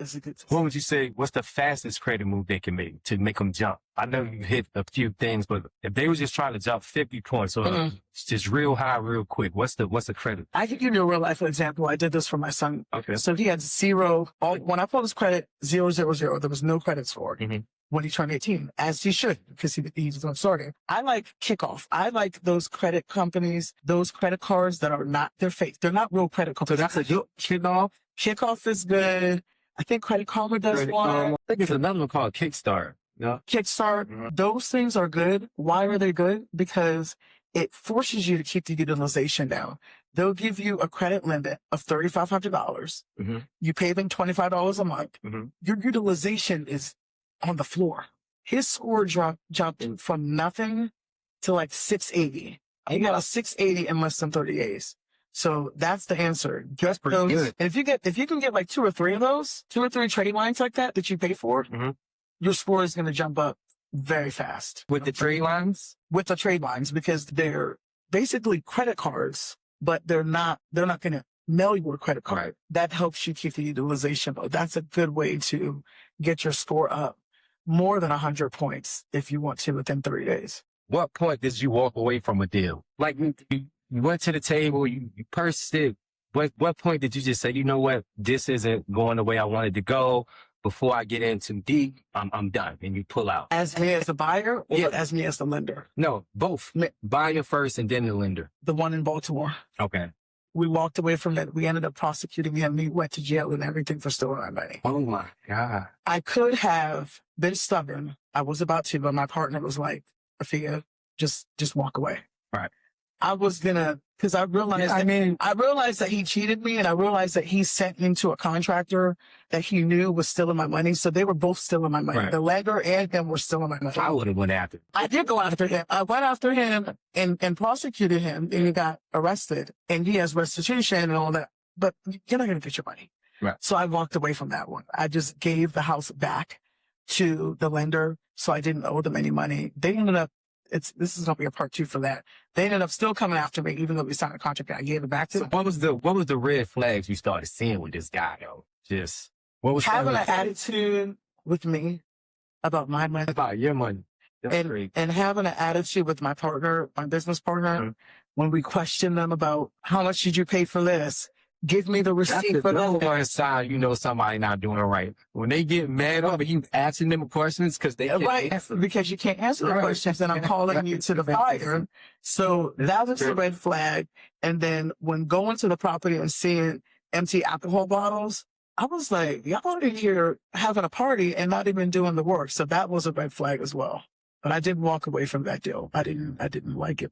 It's a good. What would you say? What's the fastest credit move they can make to make them jump? I know you hit a few things, but if they were just trying to jump 50 points or just real high, real quick, what's the credit? I can give you a real life example. I did this for my son. Okay. So he had zero. When I pulled his credit, 000, there was no credit score. When he turned 18, as he should, because he's starting. I like Kickoff. I like those credit companies, those credit cards that are not, they're fake. They're not real credit cards. So that's a good Kickoff? Kickoff is good. I think Credit Karma does one. I think there's another one called Kickstart. No? Kickstart. Those things are good. Why are they good? Because it forces you to keep the utilization down. They'll give you a credit limit of $3,500. You pay them $25 a month. Your utilization is on the floor. His score jumped from nothing to like 680. He got a 680 in less than 30 days. So that's the answer. That's pretty good. And if you can get like 2 or 3 of those, 2 or 3 trade lines like that you pay for, your score is going to jump up very fast. With the trade lines? With the trade lines, because they're basically credit cards, but they're not going to mail you a credit card. Right. That helps you keep the utilization low. That's a good way to get your score up more than 100 points if you want to within 3 days. What point did you walk away from a deal? Like you went to the table, you pursed it. What point did you just say, you know what, this isn't going the way I wanted to go? Before I get in too deep, I'm done. And you pull out. As me as the buyer or as me as the lender? No, both. Buyer first and then the lender. The one in Baltimore. Okay. We walked away from it. We ended up prosecuting him. We went to jail and everything for stealing our money. Oh my God. I could have been stubborn. I was about to, but my partner was like, Afia, just walk away. Right. I was gonna, because I realized, I realized that he cheated me, and I realized that he sent me to a contractor that he knew was stealing my money. So they were both stealing my money. Right. The lender and him were stealing my money. I would have went after him. I did go after him. I went after him and prosecuted him, and he got arrested, and he has restitution and all that. But you're not gonna get your money. Right. So I walked away from that one. I just gave the house back to the lender, so I didn't owe them any money. They ended up, this is going to be a part 2 for that. They ended up still coming after me, even though we signed a contract. I gave it back to them. What was the red flags you started seeing with this guy, though? Just what was having an attitude with me about my money, about your money, and having an attitude with my partner, my business partner, when we question them about how much did you pay for this? Give me the receipt for that. One sign, you know somebody not doing it right. When they get mad over you asking them questions because they can't answer. Because you can't answer the questions, and I'm calling you to the fire. So that was the red flag. And then when going to the property and seeing empty alcohol bottles, I was like, y'all are in here having a party and not even doing the work. So that was a red flag as well. But I did walk away from that deal. I didn't like it.